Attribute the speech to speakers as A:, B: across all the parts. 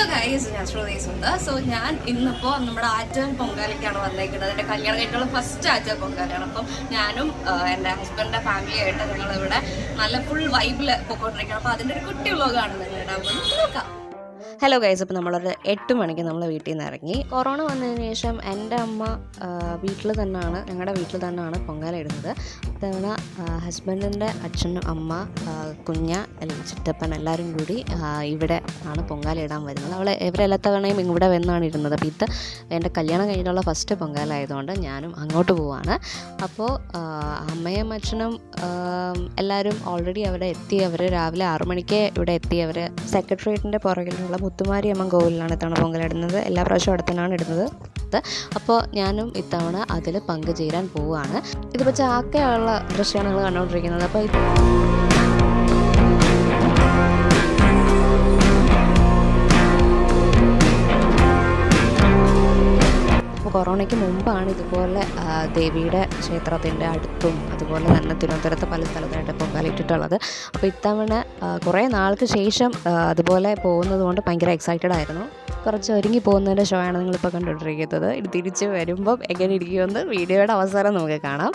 A: Hello guys, ഞാൻ ശ്രുതീസുണ്ട്. So ഞാൻ ഇന്നിപ്പോൾ നമ്മുടെ ആറ്റുകാൽ പൊങ്കാലയ്ക്കാണ് വന്നേക്കുന്നത്. എൻ്റെ കല്യാണം കഴിഞ്ഞുള്ള ഫസ്റ്റ് ആറ്റുകാൽ പൊങ്കാലയാണ്. അപ്പം ഞാനും എൻ്റെ ഹസ്ബൻഡിൻ്റെ ഫാമിലിയായിട്ട് ഞങ്ങളിവിടെ നല്ല ഫുൾ വൈബിൽ പോയിക്കൊണ്ടിരിക്കണം. അപ്പോൾ അതിൻ്റെ ഒരു കുട്ടി വ്ലോഗാണ് നിങ്ങളുടെ. അപ്പം നോക്കാം. ഹലോ ഗൈസ്, അപ്പോൾ നമ്മളൊരു 8 മണിക്ക് നമ്മൾ വീട്ടിൽ നിന്ന് ഇറങ്ങി. കൊറോണ വന്നതിന് ശേഷം എൻ്റെ അമ്മ വീട്ടിൽ തന്നെയാണ്, ഞങ്ങളുടെ വീട്ടിൽ തന്നെയാണ് പൊങ്കാല ഇടുന്നത്. തവണ ഹസ്ബൻഡിൻ്റെ അച്ഛനും അമ്മ കുഞ്ഞ അല്ലെങ്കിൽ ചിറ്റപ്പൻ എല്ലാവരും കൂടി ഇവിടെ ആണ് പൊങ്കാല ഇടാൻ വരുന്നത്. ഇവരെല്ലാ തവണയും ഇവിടെ വന്നാണ് ഇടുന്നത്. അപ്പോൾ ഇത് എൻ്റെ കല്യാണം കഴിഞ്ഞിട്ടുള്ള ഫസ്റ്റ് പൊങ്കാല ആയതുകൊണ്ട് ഞാനും അങ്ങോട്ട് പോവാണ്. അപ്പോൾ അമ്മയും അച്ഛനും എല്ലാവരും ഓൾറെഡി അവിടെ എത്തി. അവർ രാവിലെ 6 മണിക്ക് ഇവിടെ എത്തി. അവർ സെക്രട്ടേറിയറ്റിൻ്റെ പുറകിലുള്ള മുത്തുമാരി അമ്മൻ കോവിലിലാണ് ഇത്തവണ പൊങ്കലിടുന്നത്. എല്ലാ പ്രാവശ്യവും അവിടെ തന്നെയാണ് ഇടുന്നത്. അപ്പോൾ ഞാനും ഇത്തവണ അതിൽ പങ്കുചേരാൻ പോവുകയാണ്. ഇതിപ്പോൾ ചാക്കയുള്ള ദൃശ്യമാണ് നിങ്ങൾ കണ്ടുകൊണ്ടിരിക്കുന്നത്. അപ്പോൾ കൊറോണയ്ക്ക് മുമ്പാണ് ഇതുപോലെ ദേവിയുടെ ക്ഷേത്രത്തിൻ്റെ അടുത്തും അതുപോലെ തന്നെ തിരുവനന്തപുരത്ത് പല സ്ഥലത്തായിട്ട് പൊങ്കാലിട്ടിട്ടുള്ളത്. അപ്പോൾ ഇത്തവണ കുറേ നാൾക്ക് ശേഷം അതുപോലെ പോകുന്നത് കൊണ്ട് ഭയങ്കര എക്സൈറ്റഡ് ആയിരുന്നു. കുറച്ച് ഒരുങ്ങി പോകുന്നതിൻ്റെ ഷോ ആണ് നിങ്ങളിപ്പോൾ കണ്ടുകൊണ്ടിരിക്കുന്നത്. ഇത് തിരിച്ച് വരുമ്പം എങ്ങനെ ഇരിക്കുമെന്ന് വീഡിയോയുടെ അവസാനം നമുക്ക് കാണാം.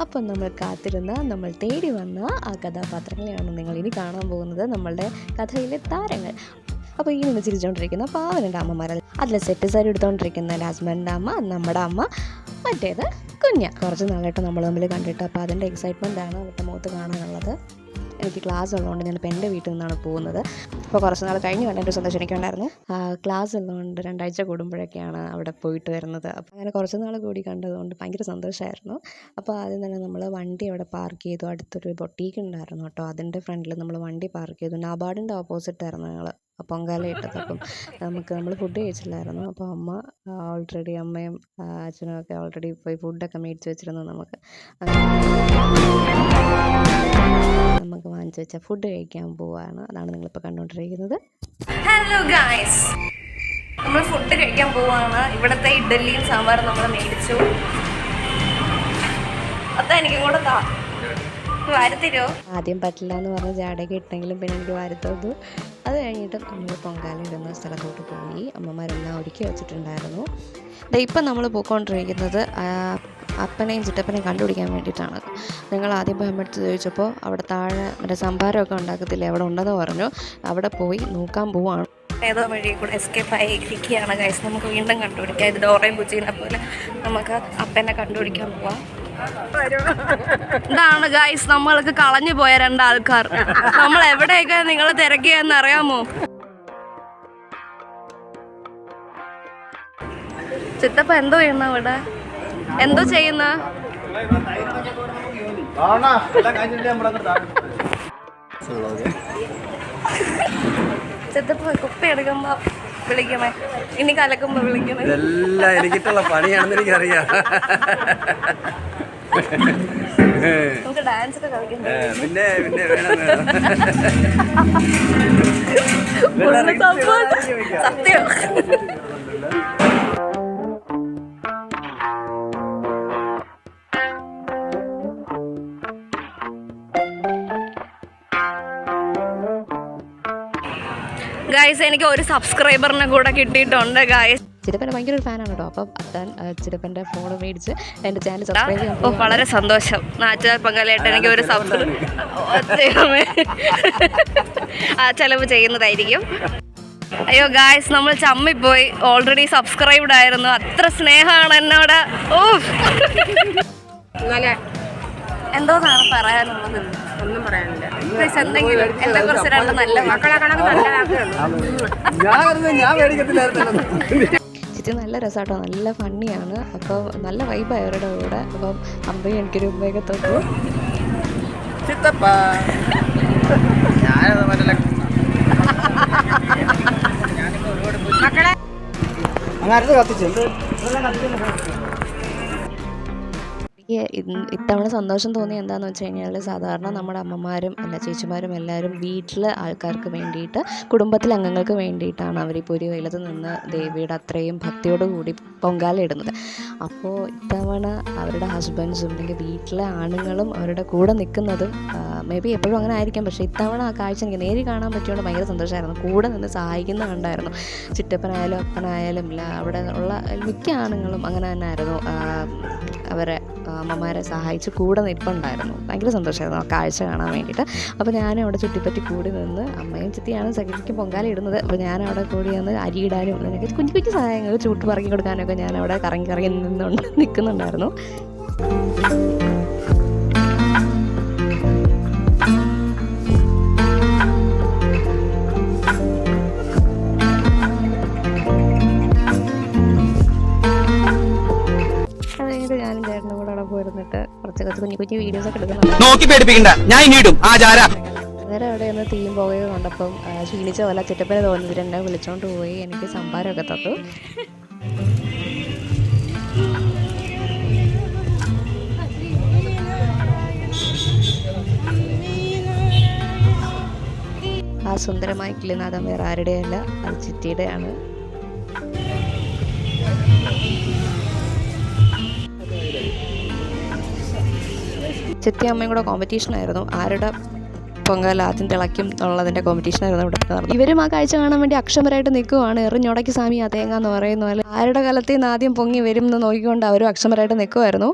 A: അപ്പം നമ്മൾ കാത്തിരുന്ന, നമ്മൾ തേടി വന്ന ആ കഥാപാത്രങ്ങളെയാണ് നിങ്ങൾ ഇനി കാണാൻ പോകുന്നത്, നമ്മളുടെ കഥയിലെ താരങ്ങൾ. അപ്പോൾ ഈ നിന്ന് ചിരിച്ചുകൊണ്ടിരിക്കുന്ന പാവൻ്റെ അമ്മമാരല്ല, അതിൽ സെറ്റ് സാരി എടുത്തുകൊണ്ടിരിക്കുന്ന എൻ്റെ ഹസ്ബൻഡിൻ്റെ അമ്മ, നമ്മുടെ അമ്മ, മറ്റേത് കുഞ്ഞ. കുറച്ച് നാളായിട്ട് നമ്മൾ തമ്മിൽ കണ്ടിട്ട് അപ്പോൾ അതിൻ്റെ എക്സൈറ്റ്മെൻറ്റാണ് അവരുടെ മുഖത്ത് കാണാനുള്ളത്. എനിക്ക് ക്ലാസ് ഉള്ളതുകൊണ്ട് ഞാനിപ്പോൾ എൻ്റെ വീട്ടിൽ നിന്നാണ് പോകുന്നത്. അപ്പോൾ കുറച്ച് നാൾ കഴിഞ്ഞ് വേണ്ട ഒരു സന്തോഷം എനിക്കുണ്ടായിരുന്നു. ക്ലാസ് ഉള്ളതുകൊണ്ട് 2 ആഴ്ച കൂടുമ്പോഴൊക്കെയാണ് അവിടെ പോയിട്ട് വരുന്നത്. അപ്പോൾ അങ്ങനെ കുറച്ച് നാൾ കൂടി കണ്ടതുകൊണ്ട് ഭയങ്കര സന്തോഷമായിരുന്നു. അപ്പോൾ ആദ്യം തന്നെ നമ്മൾ വണ്ടി അവിടെ പാർക്ക് ചെയ്തു. അടുത്തൊരു ബൊട്ടീക്ക് ഉണ്ടായിരുന്നു കേട്ടോ, അതിൻ്റെ ഫ്രണ്ടിൽ നമ്മൾ വണ്ടി പാർക്ക് ചെയ്തു. നാബാർഡിൻ്റെ ഓപ്പോസിറ്റായിരുന്നു ഞങ്ങൾ പൊങ്കാല ഇട്ടത്. അപ്പം നമ്മൾ ഫുഡ് കഴിച്ചില്ലായിരുന്നു. അപ്പോൾ അമ്മ ഓൾറെഡി, അമ്മയും അച്ഛനും ഒക്കെ ഓൾറെഡി പോയി ഫുഡൊക്കെ മേടിച്ച് വെച്ചിരുന്നു. നമുക്ക് വാങ്ങിച്ചു വെച്ച ഫുഡ് കഴിക്കാൻ പോവാണ്. അതാണ് നിങ്ങളിപ്പോൾ കണ്ടുകൊണ്ടിരിക്കുന്നത്. ഹലോ ഗായ്സ്, നമ്മൾ ഫുഡ് കഴിക്കാൻ പോവാണ്. ഇവിടുത്തെ ഇഡ്ഡലിയും സാമ്പാറും നമ്മൾ മേടിച്ചു. അതാ എനിക്കും കൂടെ വാരത്തരോ. ആദ്യം പറ്റില്ല എന്ന് പറഞ്ഞ് ജാടയൊക്കെ ഇട്ടെങ്കിലും പിന്നെ എനിക്ക് വാരത്തതു. അത് കഴിഞ്ഞിട്ട് നമ്മൾ പൊങ്കാല ഇടുന്ന സ്ഥലത്തോട്ട് പോയി. അമ്മമാരെല്ലാം ഒരുക്കി വെച്ചിട്ടുണ്ടായിരുന്നു. ഇപ്പം നമ്മൾ പോയിക്കൊണ്ടിരിക്കുന്നത് അപ്പനെയും ചിറ്റപ്പനെയും കണ്ടുപിടിക്കാൻ വേണ്ടിയിട്ടാണ്. നിങ്ങൾ ആദ്യം പോയി അമ്മടുത്ത് ചോദിച്ചപ്പോൾ അവിടെ താഴെ മറ്റേ സംഭാരമൊക്കെ ഉണ്ടാക്കത്തില്ലേ, അവിടെ ഉണ്ടെന്ന് പറഞ്ഞു. അവിടെ പോയി നോക്കാൻ പോവാണ്. ഏതോ വഴി കൂടെ എസ്കേപ്പ് ആയി ഇരിക്കുകയാണ് ഗൈസ്. നമുക്ക് വീണ്ടും കണ്ടുപിടിക്കാം. ഇത് ഡോറയും പൂച്ചീനെ പോലെ നമുക്ക് അപ്പനെ കണ്ടുപിടിക്കാൻ പോവാം. ഇതാണ് ഗൈസ് നമ്മൾക്ക് കളഞ്ഞു പോയ 2 ആൾക്കാർ. നമ്മൾ എവിടെയൊക്കെ നിങ്ങൾ തിരക്കിയെന്ന് അറിയാമോ? ചിത്തപ്പ എന്തോ ചെയ്യുന്ന ഇവിടെ, എന്തോ ചെയ്യുന്ന? ചിത്തപ്പ കുപ്പി എടുക്കുമ്പോ വിളിക്കണേ, ഇനി കലക്കുമ്പോ വിളിക്കണേ.
B: ഇതെല്ലാം എനിക്കിട്ടുള്ള പണിയാണെന്ന് എനിക്കറിയാം.
A: നമുക്ക് ഡാൻസ് ഒക്കെ കളിക്കാം.
B: പിന്നെ
A: സത്യം. ഗായ്സ്, എനിക്ക് ഒരു സബ്സ്ക്രൈബറിനെ കൂടെ കിട്ടിയിട്ടുണ്ട് ഗായ്സ്. ചിറ്റപ്പൻ്റെ ഭയങ്കര ഒരു ഫാനാണ് കേട്ടോ. അപ്പം അതാൻ ചിറ്റപ്പൻ്റെ ഫോൺ മേടിച്ച് എൻ്റെ ചാനൽ സബ്സ്ക്രൈബ് ചെയ്യാൻ. ഓ, വളരെ സന്തോഷം. നാച്ചുറൽ പങ്കാളിയായിട്ട് എനിക്ക് ഒരു ചെലവ് ചെയ്യുന്നതായിരിക്കും. അയ്യോ ഗായ്സ്, നമ്മൾ ചമ്മിപ്പോയി. ഓൾറെഡി സബ്സ്ക്രൈബ്ഡ് ആയിരുന്നു. അത്ര സ്നേഹമാണ് എന്നോട്. ഓ, എന്തോന്നാണ് പറയാനുള്ളത്?
C: ഒന്നും പറയാനില്ല.
A: എന്തെങ്കിലും എന്നെ കുറിച്ച് 2 നല്ല
C: മക്കളെ കണക്ക്
A: ചിറ്റി നല്ല രസമാട്ടോ, നല്ല ഫണ്ണിയാണ്. അപ്പോൾ നല്ല വൈബായി അവരുടെ കൂടെ. അപ്പം അമ്പയും എനിക്കൊരു ഉമ്മയൊക്കെ തന്നു.
C: മക്കളെ ഇത്തവണ സന്തോഷം തോന്നി എന്താണെന്ന് വെച്ച് കഴിഞ്ഞാൽ സാധാരണ നമ്മുടെ അമ്മമാരും ചേച്ചിമാരും എല്ലാവരും വീട്ടിലെ ആൾക്കാർക്ക് വേണ്ടിയിട്ട് കുടുംബത്തിലെ അംഗങ്ങൾക്ക് വേണ്ടിയിട്ടാണ് അവർ ഈ പൊരിവെയിലത്ത് നിന്ന് ദേവിയുടെ അത്രയും ഭക്തിയോടുകൂടി പൊങ്കാല ഇടുന്നത്. അപ്പോൾ ഇത്തവണ അവരുടെ ഹസ്ബൻഡ്സും അല്ലെങ്കിൽ വീട്ടിലെ ആണുങ്ങളും അവരുടെ കൂടെ നിൽക്കുന്നതും മേ ബി എപ്പോഴും അങ്ങനെ ആയിരിക്കാം, പക്ഷേ ഇത്തവണ ആ കാഴ്ച എനിക്ക് നേരിൽ കാണാൻ പറ്റിയോണ്ട് ഭയങ്കര സന്തോഷമായിരുന്നു. കൂടെ നിന്ന് സഹായിക്കുന്ന കണ്ടായിരുന്നു. ചിറ്റപ്പനായാലും അപ്പനായാലും അവിടെ ഉള്ള മിക്ക ആണുങ്ങളും അങ്ങനെ തന്നെ ആയിരുന്നു, അവരെ അമ്മമാരെ സഹായിച്ച് കൂടെ നിൽപ്പുണ്ടായിരുന്നു. ഭയങ്കര സന്തോഷമായിരുന്നു ആ കാഴ്ച കാണാൻ വേണ്ടിയിട്ട്. അപ്പോൾ ഞാനും അവിടെ ചുറ്റിപ്പറ്റി കൂടി നിന്ന്, അമ്മയും ചിത്തിയാണ് സഖിക്ക് പൊങ്കാല ഇടുന്നത്, അപ്പോൾ ഞാനവിടെ കൂടി നിന്ന് അരിയിടാനും അതിനൊക്കെ കുഞ്ഞു കുഞ്ഞു സഹായങ്ങൾ ചൂട്ട് പറക്കി കൊടുക്കാനൊക്കെ ഞാനവിടെ കറങ്ങി നിൽക്കുന്നുണ്ടായിരുന്നു. ഞാനും ചേട്ടനും കൂടെ അവിടെ പോയിരുന്നിട്ട് കുറച്ച് കുഞ്ഞു കുഞ്ഞു വീഡിയോസ് ഒക്കെ എടുക്കുന്നുണ്ട്. അന്നേരം അവിടെ നിന്ന് തീയും പോകുകയും കണ്ടപ്പം ക്ഷീണിച്ച പോലെ ചിറ്റപ്പനെ തോന്നിയിട്ട് എന്നെ വിളിച്ചോണ്ട് പോയി എനിക്ക് സംഭാരമൊക്കെ തന്നു. ആ സുന്ദരമായ കിളിനാദം വേറെ ആരുടെയല്ല, അത് ചിറ്റിയുടെയാണ്. ചിത്തി അമ്മയും കൂടെ കോമ്പറ്റീഷനായിരുന്നു, ആരുടെ പൊങ്കാല ആദ്യം തിളയ്ക്കും എന്നുള്ളതിൻ്റെ കോമ്പറ്റീഷനായിരുന്നു ഇവിടെ നടന്നത്. ഇവരും ആ കാഴ്ച കാണാൻ വേണ്ടി അക്ഷമരായിട്ട് നിൽക്കുവാണ്. എറിഞ്ഞുടക്കി സ്വാമി ആ തേങ്ങ എന്ന് പറയുന്ന പോലെ ആരുടെ കാലത്തിൽ നിന്ന് ആദ്യം പൊങ്ങി വരും എന്ന് നോക്കിക്കൊണ്ട് അവരും അക്ഷമരായിട്ട് നിൽക്കുമായിരുന്നു.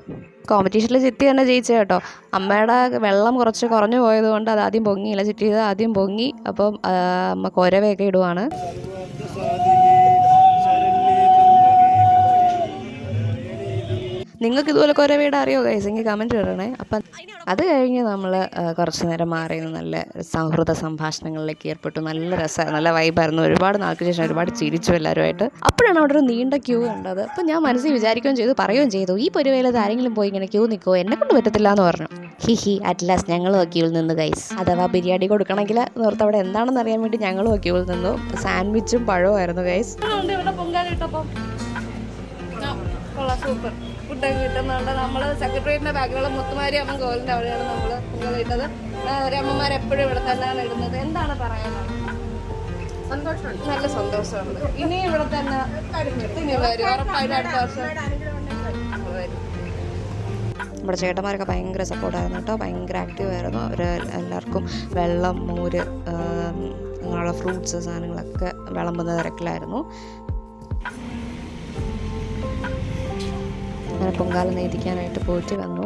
C: കോമ്പറ്റീഷനിൽ ചിത്തി തന്നെ ജയിച്ചു കേട്ടോ. അമ്മയുടെ വെള്ളം കുറഞ്ഞു പോയതുകൊണ്ട് അത് ആദ്യം പൊങ്ങിയില്ല, ചിറ്റി ഇത് ആദ്യം പൊങ്ങി. അപ്പം അമ്മ കൊരവയൊക്കെ ഇടുവാണ്. നിങ്ങൾക്ക് ഇതുപോലെ കുറേ വീട് അറിയോ ഗൈസ്? എങ്കിൽ കമൻറ്റ് ഇടണേ. അപ്പം അത് കഴിഞ്ഞ് നമ്മൾ കുറച്ച് നേരം മാറി നല്ല സൗഹൃദ സംഭാഷണങ്ങളിലേക്ക് ഏർപ്പെട്ടു. നല്ല രസമായിരുന്നു, നല്ല വൈബായിരുന്നു. ഒരുപാട് നാൾക്ക് ശേഷം ഒരുപാട് ചിരിച്ചു എല്ലാവരുമായിട്ട്. അപ്പോഴാണ് അവിടെ ഒരു നീണ്ട ക്യൂ കണ്ടത്. അപ്പം ഞാൻ മനസ്സിൽ വിചാരിക്കുകയും ചെയ്തു, പറയുകയും ചെയ്തു, ഈ പൊരുവേലത്ത് ആരെങ്കിലും പോയി ഇങ്ങനെ ക്യൂ നിൽക്കുമോ, എന്നെ കൊണ്ട് പറ്റത്തില്ല എന്ന് പറഞ്ഞു. അറ്റ് ലാസ്റ്റ് ഞങ്ങളും ക്യൂവിൽ നിന്ന് ഗൈസ്. അഥവാ ബിരിയാണി കൊടുക്കണമെങ്കിൽ നോർത്ത് അവിടെ എന്താണെന്ന് അറിയാൻ വേണ്ടി ഞങ്ങളും ക്യൂവിൽ നിന്നു. സാൻഡ്വിച്ചും പഴവുമായിരുന്നു ഗൈസ്. സൂപ്പർ ഫുഡൊക്കെ കിട്ടുന്നുണ്ട്. നമ്മൾ സെക്രട്ടേറിയറ്റിൻ്റെ ബാക്കിലുള്ള മുത്തുമാരി അമ്മ കോലിൻ്റെ അവിടെയാണ് നമ്മൾ പൊങ്കാല ഇട്ടത്. ഒരമ്മമാരെപ്പോഴും ഇവിടെ തന്നെയാണ് ഇടുന്നത്. എന്താണ് പറയാനുള്ളത്? സന്തോഷമുണ്ട്, നല്ല സന്തോഷമുണ്ട്. ഇനി ഇവിടെ തന്നെ ഇനി വരും, ഉറപ്പായിട്ട് അടുത്ത വർഷം വരും. നമ്മുടെ ചേട്ടന്മാരൊക്കെ ഭയങ്കര സപ്പോർട്ടായിരുന്നു കേട്ടോ, ഭയങ്കര ആക്റ്റീവായിരുന്നു. അവർ എല്ലാവർക്കും വെള്ളം, മോര്, അങ്ങനെയുള്ള ഫ്രൂട്ട്സ് സാധനങ്ങളൊക്കെ വിളമ്പുന്ന തിരക്കിലായിരുന്നു. അങ്ങനെ പൊങ്കാല നേദിക്കാനായിട്ട് പോറ്റി വന്നു.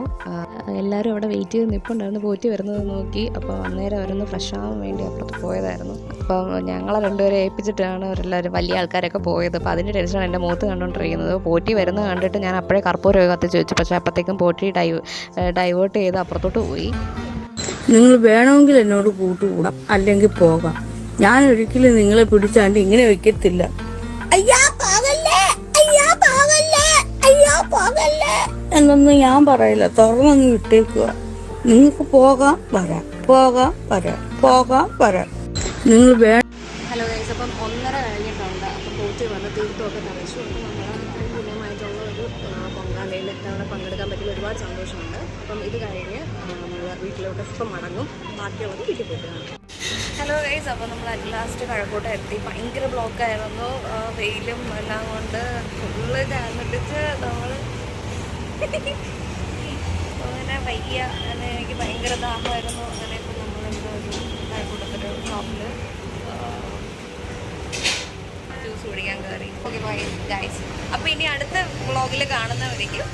C: എല്ലാവരും അവിടെ വെയിറ്റ് ചെയ്ത് നിൽപ്പുണ്ടായിരുന്നു, പോറ്റി വരുന്നത് നോക്കി. അപ്പോൾ അന്നേരം അവരൊന്ന് ഫ്രഷ് ആവാൻ വേണ്ടി അപ്പുറത്ത് പോയതായിരുന്നു. അപ്പം ഞങ്ങളെ രണ്ടുപേരെ ഏൽപ്പിച്ചിട്ടാണ് അവരെല്ലാവരും വലിയ ആൾക്കാരൊക്കെ പോയത്. അപ്പോൾ അതിൻ്റെ ടെൻഷനാണ് എൻ്റെ മുഖത്ത് കണ്ടുകൊണ്ടിരിക്കുന്നത്. പോറ്റി വരുന്നത് കണ്ടിട്ട് ഞാൻ അപ്പോഴേ കർപ്പൂരം കത്തിച്ച് വെച്ചു. പക്ഷേ അപ്പോഴത്തേക്കും പോറ്റി ഡൈവേർട്ട് ചെയ്ത് അപ്പുറത്തോട്ട് പോയി.
D: നിങ്ങൾ വേണമെങ്കിൽ എന്നോട് കൂട്ടുകൂടാം, അല്ലെങ്കിൽ പോകാം. ഞാൻ ഒരിക്കലും നിങ്ങളെ പിടിച്ചാണ്ട് ഇങ്ങനെ വെക്കത്തില്ല. എന്നൊന്നും ഞാൻ പറയില്ല, തുറന്നങ്ങ് വിട്ടേക്കുക. നിങ്ങൾക്ക് പോകാം വരാം, പോകാം വരാം, പോകാം വരാം. നിങ്ങൾ
C: ഹലോ ഗൈസ്, അപ്പം 1:30 കഴിഞ്ഞിട്ടുണ്ട്. അപ്പം പോറ്റി വന്ന് തീർത്ഥമൊക്കെ തളിച്ചു. അപ്പം നമ്മൾ ഇത്രയും പുണ്യമായിട്ടുള്ള ഒരു പൊങ്കാലയിൽ അവിടെ പങ്കെടുക്കാൻ പറ്റിയ ഒരുപാട് സന്തോഷമുണ്ട്. അപ്പം ഇത് കഴിഞ്ഞ് നമ്മൾ വീട്ടിലോട്ട് ഇപ്പം മടങ്ങും, ബാക്കിയുള്ളത് വീട്ടിൽ പോയിട്ട്. ഹലോ ഗൈസ്, അപ്പോൾ നമ്മൾ അറ്റ് ലാസ്റ്റ് കഴക്കൂട്ടം എത്തി. ഭയങ്കര ബ്ലോക്കായിരുന്നു, വെയിലും എല്ലാം കൊണ്ട് ഫുള്ള് ചാർന്നിട്ടിച്ച് നമ്മൾ അങ്ങനെ വയ്യ. അങ്ങനെ എനിക്ക് ഭയങ്കര ദാഹമായിരുന്നു. അങ്ങനെ ഇപ്പം നമ്മളെന്തോ ഒരു കഴക്കൂട്ടത്തിൻ്റെ ഷോപ്പിൽ ജ്യൂസ് കുടിക്കാൻ കയറി. Okay bye guys. അപ്പോൾ ഇനി അടുത്ത വ്ളോഗിൽ കാണുന്നവരേക്കും